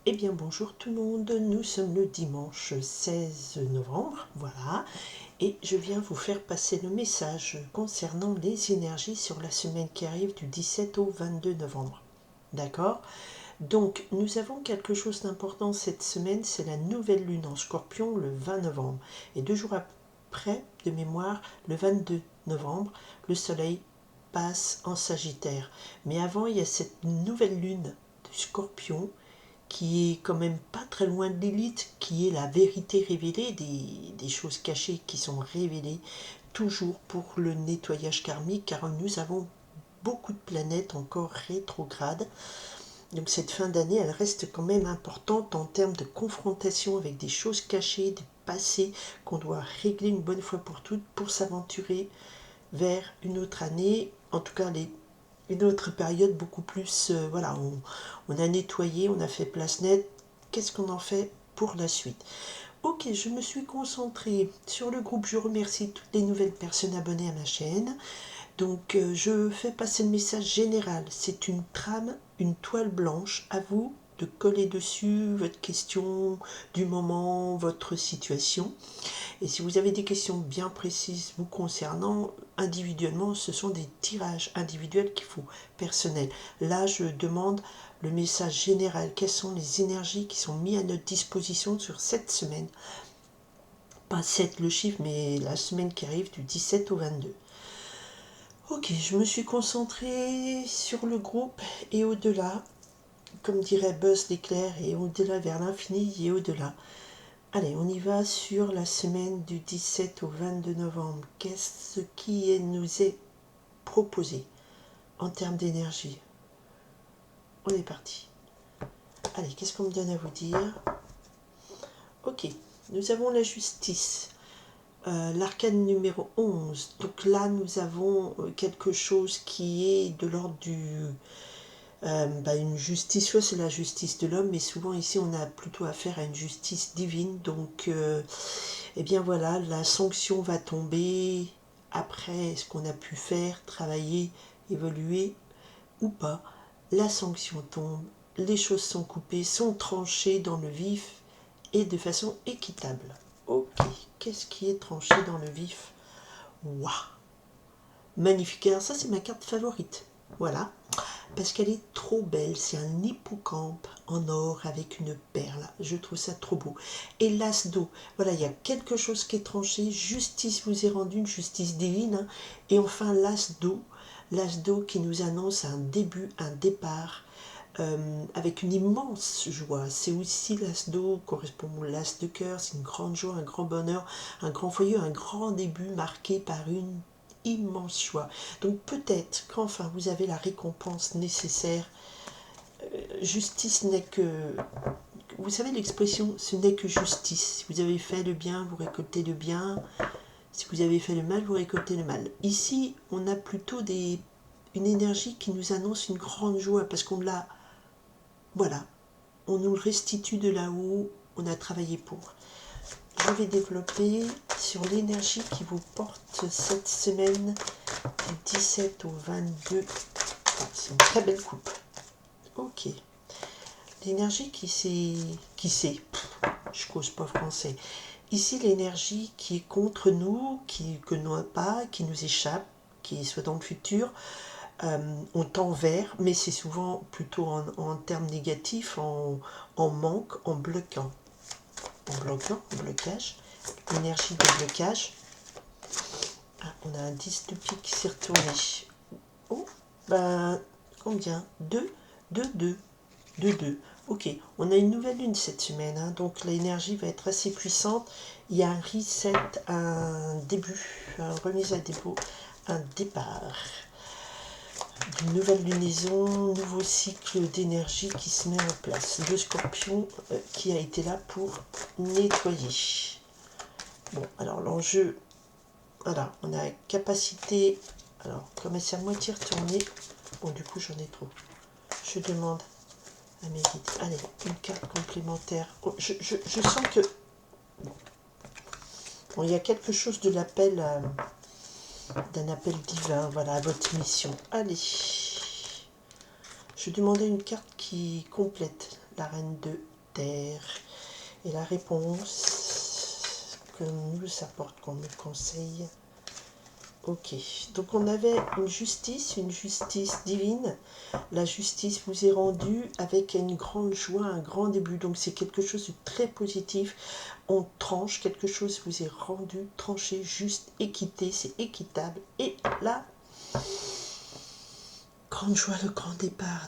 Eh bien bonjour tout le monde, nous sommes le dimanche 16 novembre, voilà, et je viens vous faire passer le message concernant les énergies sur la semaine qui arrive du 17 au 22 novembre. D'accord? Donc nous avons quelque chose d'important cette semaine, c'est la nouvelle lune en Scorpion le 20 novembre. Et 2 jours après, de mémoire, le 22 novembre, le soleil passe en Sagittaire. Mais avant, il y a cette nouvelle lune du Scorpion qui est quand même pas très loin de l'élite, qui est la vérité révélée, des choses cachées qui sont révélées, toujours pour le nettoyage karmique, car nous avons beaucoup de planètes encore rétrogrades. Donc cette fin d'année, elle reste quand même importante en termes de confrontation avec des choses cachées, du passé, qu'on doit régler une bonne fois pour toutes pour s'aventurer vers une autre année, en tout cas une autre période beaucoup plus, voilà, on a nettoyé, on a fait place nette, qu'est-ce qu'on en fait pour la suite? Ok, je me suis concentrée sur le groupe, je remercie toutes les nouvelles personnes abonnées à ma chaîne. Donc je fais passer le message général, c'est une trame, une toile blanche, à vous de coller dessus votre question du moment, votre situation. Et si vous avez des questions bien précises vous concernant individuellement, ce sont des tirages individuels qu'il faut, personnels. Là, je demande le message général. Quelles sont les énergies qui sont mises à notre disposition sur cette semaine? Pas 7 le chiffre, mais la semaine qui arrive du 17 au 22. Ok, je me suis concentrée sur le groupe et au-delà, comme dirait Buzz l'éclair, et au-delà vers l'infini et au-delà. Allez, on y va sur la semaine du 17 au 22 novembre. Qu'est-ce qui nous est proposé en termes d'énergie? On est parti. Allez, qu'est-ce qu'on me donne à vous dire? Ok, nous avons la justice. L'arcane numéro 11. Donc là, nous avons quelque chose qui est de l'ordre une justice, soit c'est la justice de l'homme, mais souvent ici on a plutôt affaire à une justice divine. Donc, eh bien voilà, la sanction va tomber après ce qu'on a pu faire, travailler, évoluer ou pas. La sanction tombe, les choses sont coupées, sont tranchées dans le vif et de façon équitable. Ok, qu'est-ce qui est tranché dans le vif? Waouh, magnifique. Alors ça c'est ma carte favorite. Voilà, parce qu'elle est trop belle. C'est un hippocampe en or avec une perle. Je trouve ça trop beau. Et l'as d'eau. Voilà, il y a quelque chose qui est tranché. Justice vous est rendue, une justice divine. Hein. Et enfin, l'as d'eau. L'as d'eau qui nous annonce un début, un départ. Avec une immense joie. C'est aussi l'as d'eau, correspond au l'as de cœur, c'est une grande joie, un grand bonheur, un grand foyer, un grand début marqué par une immense joie. Donc peut-être qu'enfin vous avez la récompense nécessaire. Justice n'est que... Vous savez l'expression, ce n'est que justice. Si vous avez fait le bien, vous récoltez le bien. Si vous avez fait le mal, vous récoltez le mal. Ici, on a plutôt une énergie qui nous annonce une grande joie parce qu'on l'a... Voilà, on nous le restitue de là où on a travaillé pour. Je vais développer sur l'énergie qui vous porte cette semaine du 17 au 22. C'est une très belle coupe. Ok. L'énergie je cause pas français. Ici, l'énergie qui est contre nous, que nous n'a pas, qui nous échappe, qui soit dans le futur, on tend vers, mais c'est souvent plutôt en termes négatifs, en manque, en bloquant. En blocage, énergie de blocage. Ah, on a un 10 de pique qui s'est retourné. Oh, ben, combien? 2, 2, 2, 2, 2. Ok, on a une nouvelle lune cette semaine, hein, donc l'énergie va être assez puissante. Il y a un reset, un début, une remise à dépôt, un départ. Une nouvelle lunaison, nouveau cycle d'énergie qui se met en place. Le scorpion qui a été là pour nettoyer. Bon, alors l'enjeu, voilà, on a capacité, alors comme c'est à moitié retourné, bon du coup j'en ai trop. Je demande à mes guides, allez, une carte complémentaire. Oh, je sens que, bon, il y a quelque chose de l'appel, d'un appel divin, voilà, à votre mission. Allez. Je demandais une carte qui complète la reine 2. terre. Et la réponse que nous apporte, qu'on nous conseille. Ok, donc on avait une justice divine. La justice vous est rendue avec une grande joie, un grand début. Donc c'est quelque chose de très positif. On tranche, quelque chose vous est rendu, tranché, juste, équité, c'est équitable. Et là, grande joie, le grand départ,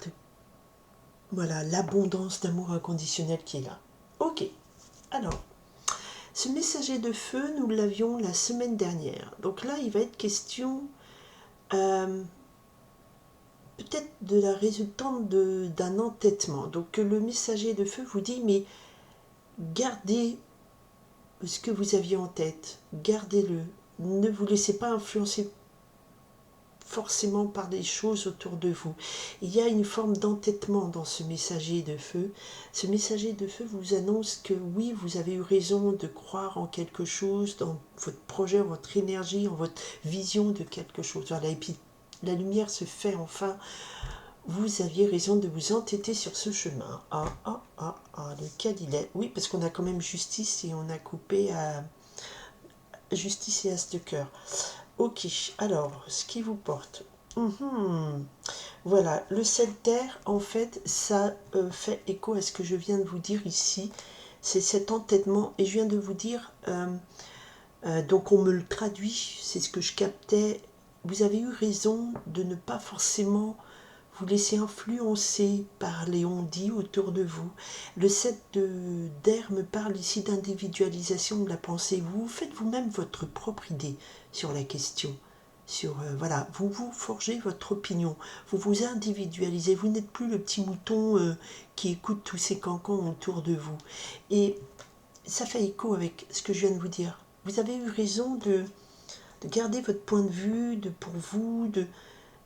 voilà, l'abondance d'amour inconditionnel qui est là. Ok, alors, ce messager de feu, nous l'avions la semaine dernière. Donc là, il va être question peut-être de la résultante d'un entêtement. Donc le messager de feu vous dit, mais gardez ce que vous aviez en tête, gardez-le. Ne vous laissez pas influencer forcément par des choses autour de vous. Il y a une forme d'entêtement dans ce messager de feu. Ce messager de feu vous annonce que oui, vous avez eu raison de croire en quelque chose, dans votre projet, votre énergie, en votre vision de quelque chose. Voilà, et puis la lumière se fait enfin. Vous aviez raison de vous entêter sur ce chemin. Lequel il est? Oui, parce qu'on a quand même justice et on a coupé à justice et as de cœur. Ok, alors, ce qui vous porte. Voilà, le 7 d'air, en fait, ça fait écho à ce que je viens de vous dire ici. C'est cet entêtement, et je viens de vous dire, donc on me le traduit, c'est ce que je captais. Vous avez eu raison de ne pas forcément vous laisser influencer par les on-dit autour de vous. Le 7 d'air me parle ici d'individualisation de la pensée. Vous faites vous-même votre propre idée sur la question. Voilà, vous vous forgez votre opinion, vous vous individualisez, vous n'êtes plus le petit mouton qui écoute tous ces cancans autour de vous. Et ça fait écho avec ce que je viens de vous dire. Vous avez eu raison de garder votre point de vue, pour vous,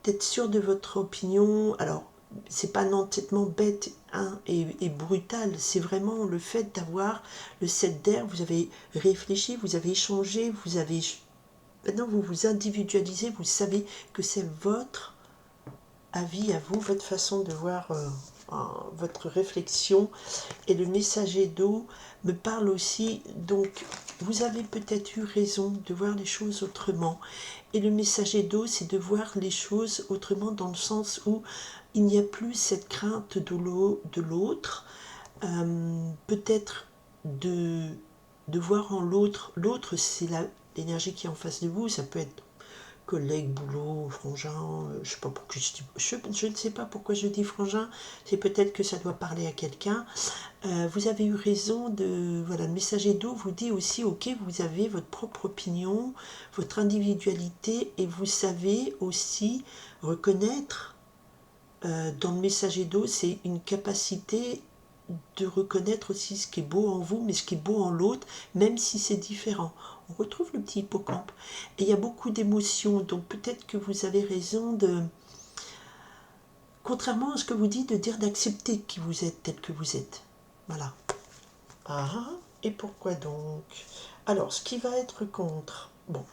d'être sûr de votre opinion. Alors, c'est pas un entêtement bête et brutal, c'est vraiment le fait d'avoir le 7 d'air, vous avez réfléchi, vous avez échangé, maintenant vous vous individualisez, vous savez que c'est votre avis à vous, votre façon de voir votre réflexion. Et le messager d'eau me parle aussi, donc vous avez peut-être eu raison de voir les choses autrement. Et le messager d'eau, c'est de voir les choses autrement dans le sens où il n'y a plus cette crainte de l'autre, peut-être de voir en l'autre c'est l'énergie qui est en face de vous, ça peut être collègue, boulot, frangin, je ne sais pas pourquoi je dis frangin, c'est peut-être que ça doit parler à quelqu'un. Vous avez eu raison voilà, le messager d'eau vous dit aussi, ok, vous avez votre propre opinion, votre individualité, et vous savez aussi reconnaître, dans le messager d'eau, c'est une capacité de reconnaître aussi ce qui est beau en vous, mais ce qui est beau en l'autre, même si c'est différent. On retrouve le petit hippocampe. Et il y a beaucoup d'émotions, donc peut-être que vous avez raison contrairement à ce que vous dites, de dire d'accepter qui vous êtes tel que vous êtes. Voilà. Et pourquoi donc? Alors, ce qui va être contre. Bon,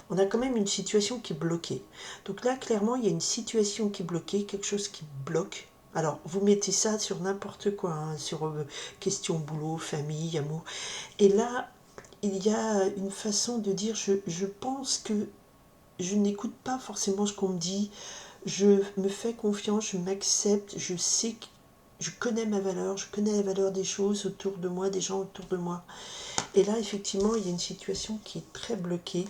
on a quand même une situation qui est bloquée. Donc là, clairement, il y a une situation qui est bloquée, quelque chose qui bloque. Alors, vous mettez ça sur n'importe quoi, sur question boulot, famille, amour. Et là, il y a une façon de dire, je pense que je n'écoute pas forcément ce qu'on me dit, je me fais confiance, je m'accepte, je sais que je connais ma valeur, je connais la valeur des choses autour de moi, des gens autour de moi. Et là, effectivement, il y a une situation qui est très bloquée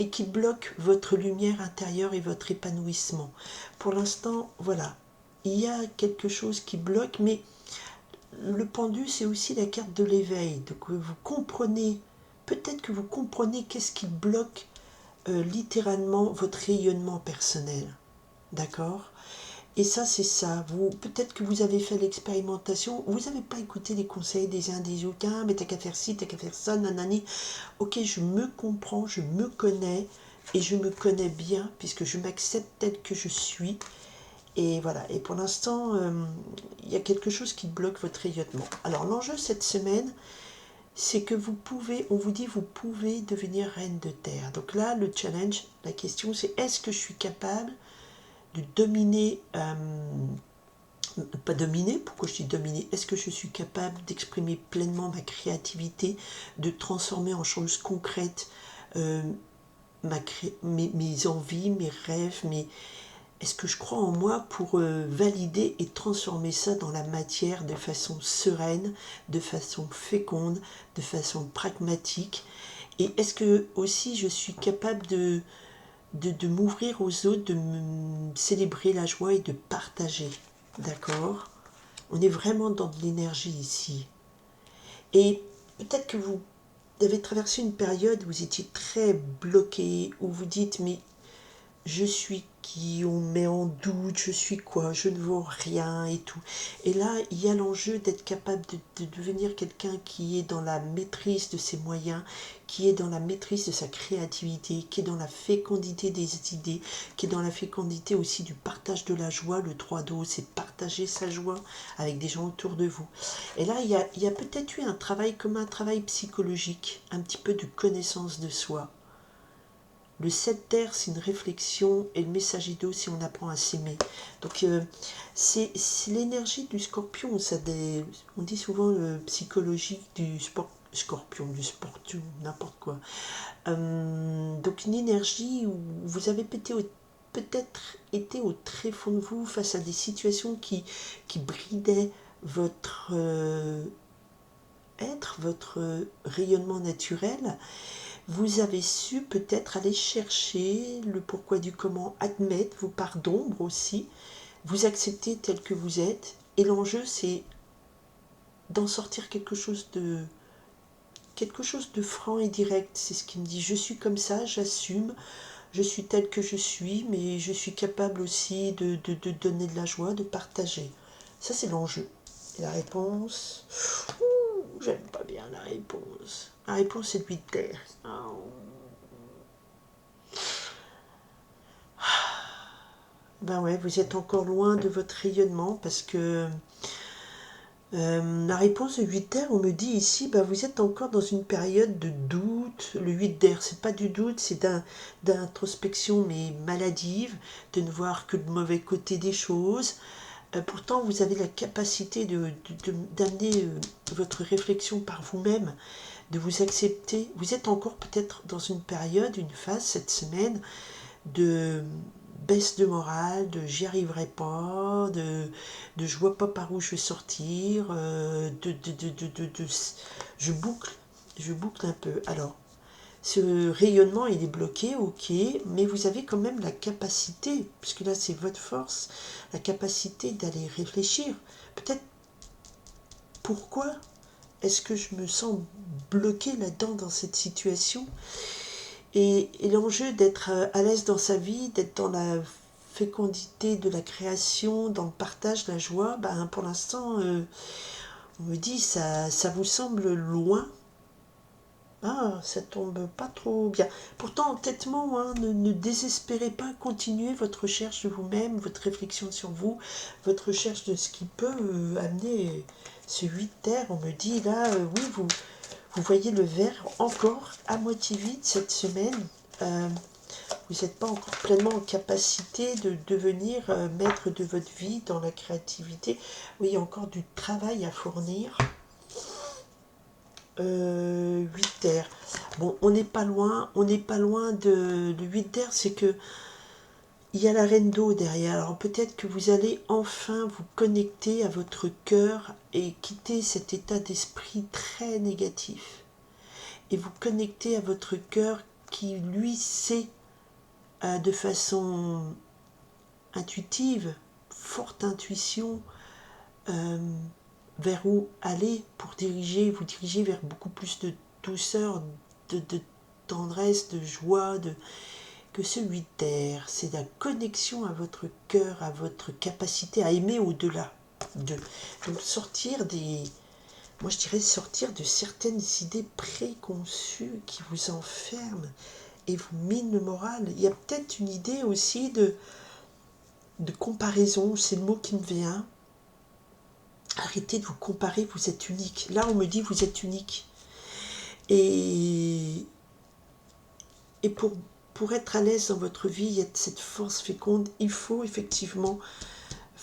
et qui bloque votre lumière intérieure et votre épanouissement. Pour l'instant, voilà, il y a quelque chose qui bloque, mais le pendu, c'est aussi la carte de l'éveil. Donc vous comprenez, peut-être que vous comprenez qu'est-ce qui bloque littéralement votre rayonnement personnel. D'accord? Et ça, c'est ça. Peut-être que vous avez fait l'expérimentation, vous n'avez pas écouté les conseils des uns des autres. Ah, mais t'as qu'à faire ci, t'as qu'à faire ça, nanani. Ok, je me comprends, je me connais, et je me connais bien, puisque je m'accepte tel que je suis. Et voilà. Et pour l'instant, il y a quelque chose qui bloque votre rayonnement. Alors, l'enjeu cette semaine, c'est que vous pouvez, on vous dit, vous pouvez devenir reine de terre. Donc là, le challenge, la question, c'est est-ce que je suis capable de dominer pas dominer, pourquoi je dis dominer? Est-ce que je suis capable d'exprimer pleinement ma créativité, de transformer en choses concrètes mes envies, mes rêves, est-ce que je crois en moi pour valider et transformer ça dans la matière de façon sereine, de façon féconde, de façon pragmatique? Et est-ce que aussi je suis capable de m'ouvrir aux autres, de célébrer la joie et de partager? D'accord? On est vraiment dans de l'énergie ici. Et peut-être que vous avez traversé une période où vous étiez très bloqué, où vous dites, mais je suis qui, on met en doute, je suis quoi, je ne vaux rien et tout. Et là, il y a l'enjeu d'être capable de devenir quelqu'un qui est dans la maîtrise de ses moyens, qui est dans la maîtrise de sa créativité, qui est dans la fécondité des idées, qui est dans la fécondité aussi du partage de la joie. Le 3 d'eau, c'est partager sa joie avec des gens autour de vous. Et là, il y a peut-être eu un travail comme un travail psychologique, un petit peu de connaissance de soi. Le 7 d'air, c'est une réflexion, et le messager d'eau, c'est on apprend à s'aimer. Donc, c'est l'énergie du scorpion. On dit souvent le psychologique du scorpion, du sportion, n'importe quoi. Donc, une énergie où vous avez peut-être été au tréfonds de vous face à des situations qui bridaient votre être, votre rayonnement naturel. Vous avez su peut-être aller chercher le pourquoi du comment, admettre vos parts d'ombre aussi, vous accepter tel que vous êtes. Et l'enjeu, c'est d'en sortir quelque chose de franc et direct. C'est ce qui me dit, je suis comme ça, j'assume, je suis tel que je suis, mais je suis capable aussi de donner de la joie, de partager. Ça, c'est l'enjeu. Et la réponse, j'aime pas bien la réponse. La réponse, c'est 8 terre. Ben ouais, vous êtes encore loin de votre rayonnement parce que la réponse de 8 d'air, on me dit ici, ben vous êtes encore dans une période de doute. Le 8 d'air, c'est pas du doute, c'est d'introspection mais maladive, de ne voir que le mauvais côté des choses. Pourtant, vous avez la capacité d'amener votre réflexion par vous-même, de vous accepter. Vous êtes encore peut-être dans une période, une phase cette semaine de baisse de morale, de j'y arriverai pas, de je vois pas par où je vais sortir, je boucle un peu. Alors, ce rayonnement, il est bloqué, ok, mais vous avez quand même la capacité, puisque là c'est votre force, la capacité d'aller réfléchir. Peut-être pourquoi est-ce que je me sens bloqué là-dedans dans cette situation? Et l'enjeu d'être à l'aise dans sa vie, d'être dans la fécondité de la création, dans le partage, la joie, ben pour l'instant, on me dit ça vous semble loin. Ah, ça tombe pas trop bien. Pourtant, entêtement, hein, ne désespérez pas, continuez votre recherche de vous-même, votre réflexion sur vous, votre recherche de ce qui peut amener ce 8 terre. On me dit là, oui, vous voyez le verre encore à moitié vide cette semaine. Vous n'êtes pas encore pleinement en capacité de devenir maître de votre vie dans la créativité. Oui, il y a encore du travail à fournir. 8 d'air. Bon, on n'est pas loin de 8 d'air, c'est que il y a la reine d'eau derrière. Alors peut-être que vous allez enfin vous connecter à votre cœur et quitter cet état d'esprit très négatif. Et vous connecter à votre cœur qui, lui, sait de façon intuitive, forte intuition, vers où aller pour vous diriger vers beaucoup plus de douceur, de tendresse, de joie, que ce 8 d'air. C'est la connexion à votre cœur, à votre capacité à aimer au-delà de. Donc moi je dirais sortir de certaines idées préconçues qui vous enferment et vous minent le moral. Il y a peut-être une idée aussi de comparaison, c'est le mot qui me vient. Arrêtez de vous comparer, vous êtes unique. Là, on me dit vous êtes unique. Et pour être à l'aise dans votre vie, il y a cette force féconde. Il faut effectivement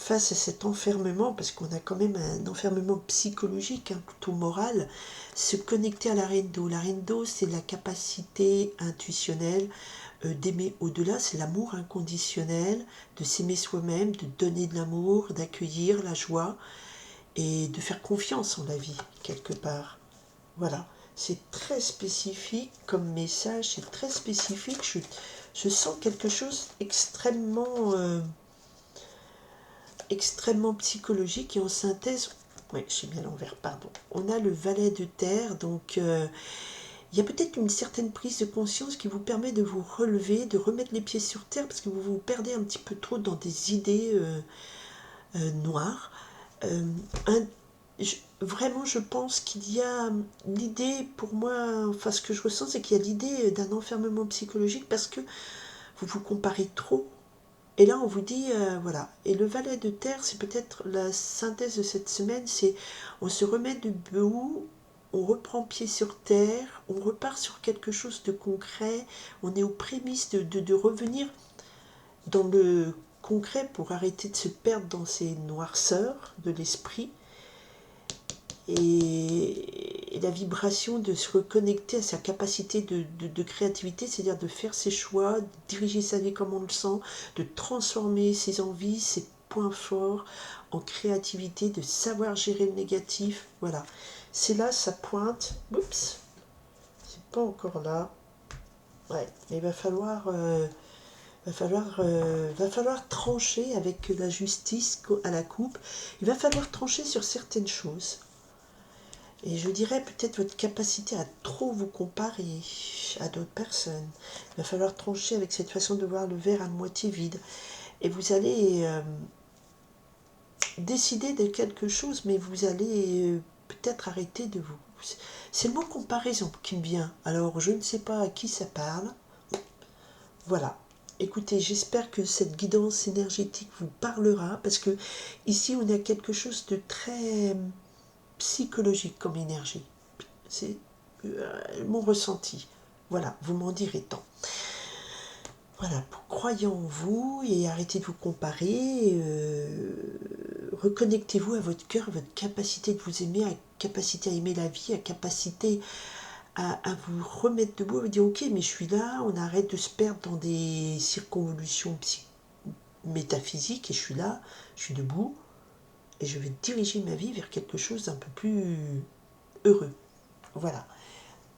face à cet enfermement, parce qu'on a quand même un enfermement psychologique, hein, plutôt moral, se connecter à la reine d'eau. La reine d'eau, c'est la capacité intuitionnelle d'aimer au-delà, c'est l'amour inconditionnel, de s'aimer soi-même, de donner de l'amour, d'accueillir la joie et de faire confiance en la vie, quelque part. Voilà, c'est très spécifique comme message, c'est très spécifique. Je sens quelque chose extrêmement psychologique et en synthèse. Oui, j'ai mis à l'envers, pardon. On a le valet de terre, donc il y a peut-être une certaine prise de conscience qui vous permet de vous relever, de remettre les pieds sur terre, parce que vous vous perdez un petit peu trop dans des idées noires. Un, Vraiment, je pense qu'il y a l'idée, pour moi, enfin ce que je ressens, c'est qu'il y a l'idée d'un enfermement psychologique parce que vous vous comparez trop. Et là, on vous dit, voilà. Et le valet de terre, c'est peut-être la synthèse de cette semaine, c'est on se remet debout, on reprend pied sur terre, on repart sur quelque chose de concret, on est aux prémices de revenir dans le concret pour arrêter de se perdre dans ces noirceurs de l'esprit et la vibration de se reconnecter à sa capacité de créativité, c'est-à-dire de faire ses choix, de diriger sa vie comme on le sent, de transformer ses envies, ses points forts en créativité, de savoir gérer le négatif. Voilà, c'est là, ça pointe. Oups, c'est pas encore là. Ouais, mais il va falloir trancher avec la justice à la coupe. Il va falloir trancher sur certaines choses. Et je dirais peut-être votre capacité à trop vous comparer à d'autres personnes. Il va falloir trancher avec cette façon de voir le verre à moitié vide. Et vous allez décider de quelque chose, mais vous allez peut-être arrêter de vous. C'est le mot comparaison qui me vient. Alors je ne sais pas à qui ça parle. Voilà. Écoutez, j'espère que cette guidance énergétique vous parlera, parce que ici on a quelque chose de très psychologique comme énergie. C'est mon ressenti. Voilà, vous m'en direz tant. Voilà, croyez en vous et arrêtez de vous comparer. Reconnectez-vous à votre cœur, à votre capacité de vous aimer, à capacité à aimer la vie, à capacité à vous remettre debout, à vous dire ok, mais je suis là, on arrête de se perdre dans des circonvolutions métaphysiques et je suis là, je suis debout et je vais diriger ma vie vers quelque chose d'un peu plus heureux. Voilà.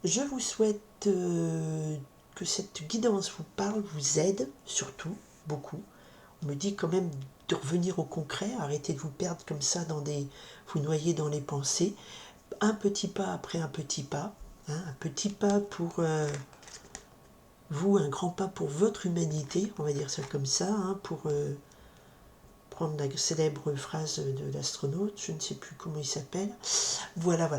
Je vous souhaite que cette guidance vous parle, vous aide, surtout, beaucoup. On me dit quand même de revenir au concret, arrêtez de vous perdre comme ça vous noyer dans les pensées. Un petit pas après un petit pas, hein, un petit pas pour vous, un grand pas pour votre humanité, on va dire ça comme ça, hein, pour prendre la célèbre phrase de l'astronaute, je ne sais plus comment il s'appelle. Voilà,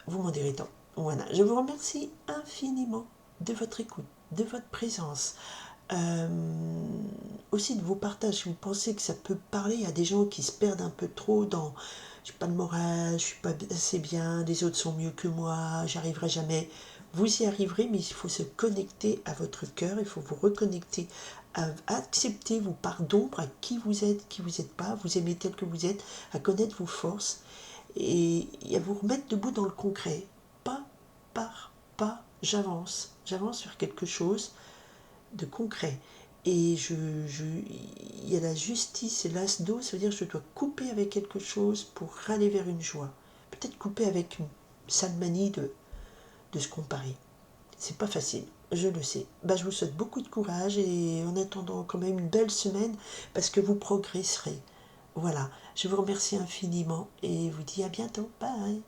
vous m'en direz tant. Voilà, je vous remercie infiniment de votre écoute, de votre présence, aussi de vos partages. Si vous pensez que ça peut parler à des gens qui se perdent un peu trop dans j'ai pas de morale, je suis pas assez bien, les autres sont mieux que moi, j'arriverai jamais. Vous y arriverez, mais il faut se connecter à votre cœur, il faut vous reconnecter, à accepter vos parts d'ombre, à qui vous êtes pas, vous aimez tel que vous êtes, à connaître vos forces et à vous remettre debout dans le concret. Pas par pas, j'avance vers quelque chose de concret. Et il y a la justice et l'as d'eau, ça veut dire que je dois couper avec quelque chose pour aller vers une joie. Peut-être couper avec une sale manie de se comparer. C'est pas facile, je le sais. Je vous souhaite beaucoup de courage et en attendant quand même une belle semaine parce que vous progresserez. Voilà, je vous remercie infiniment et vous dis à bientôt. Bye.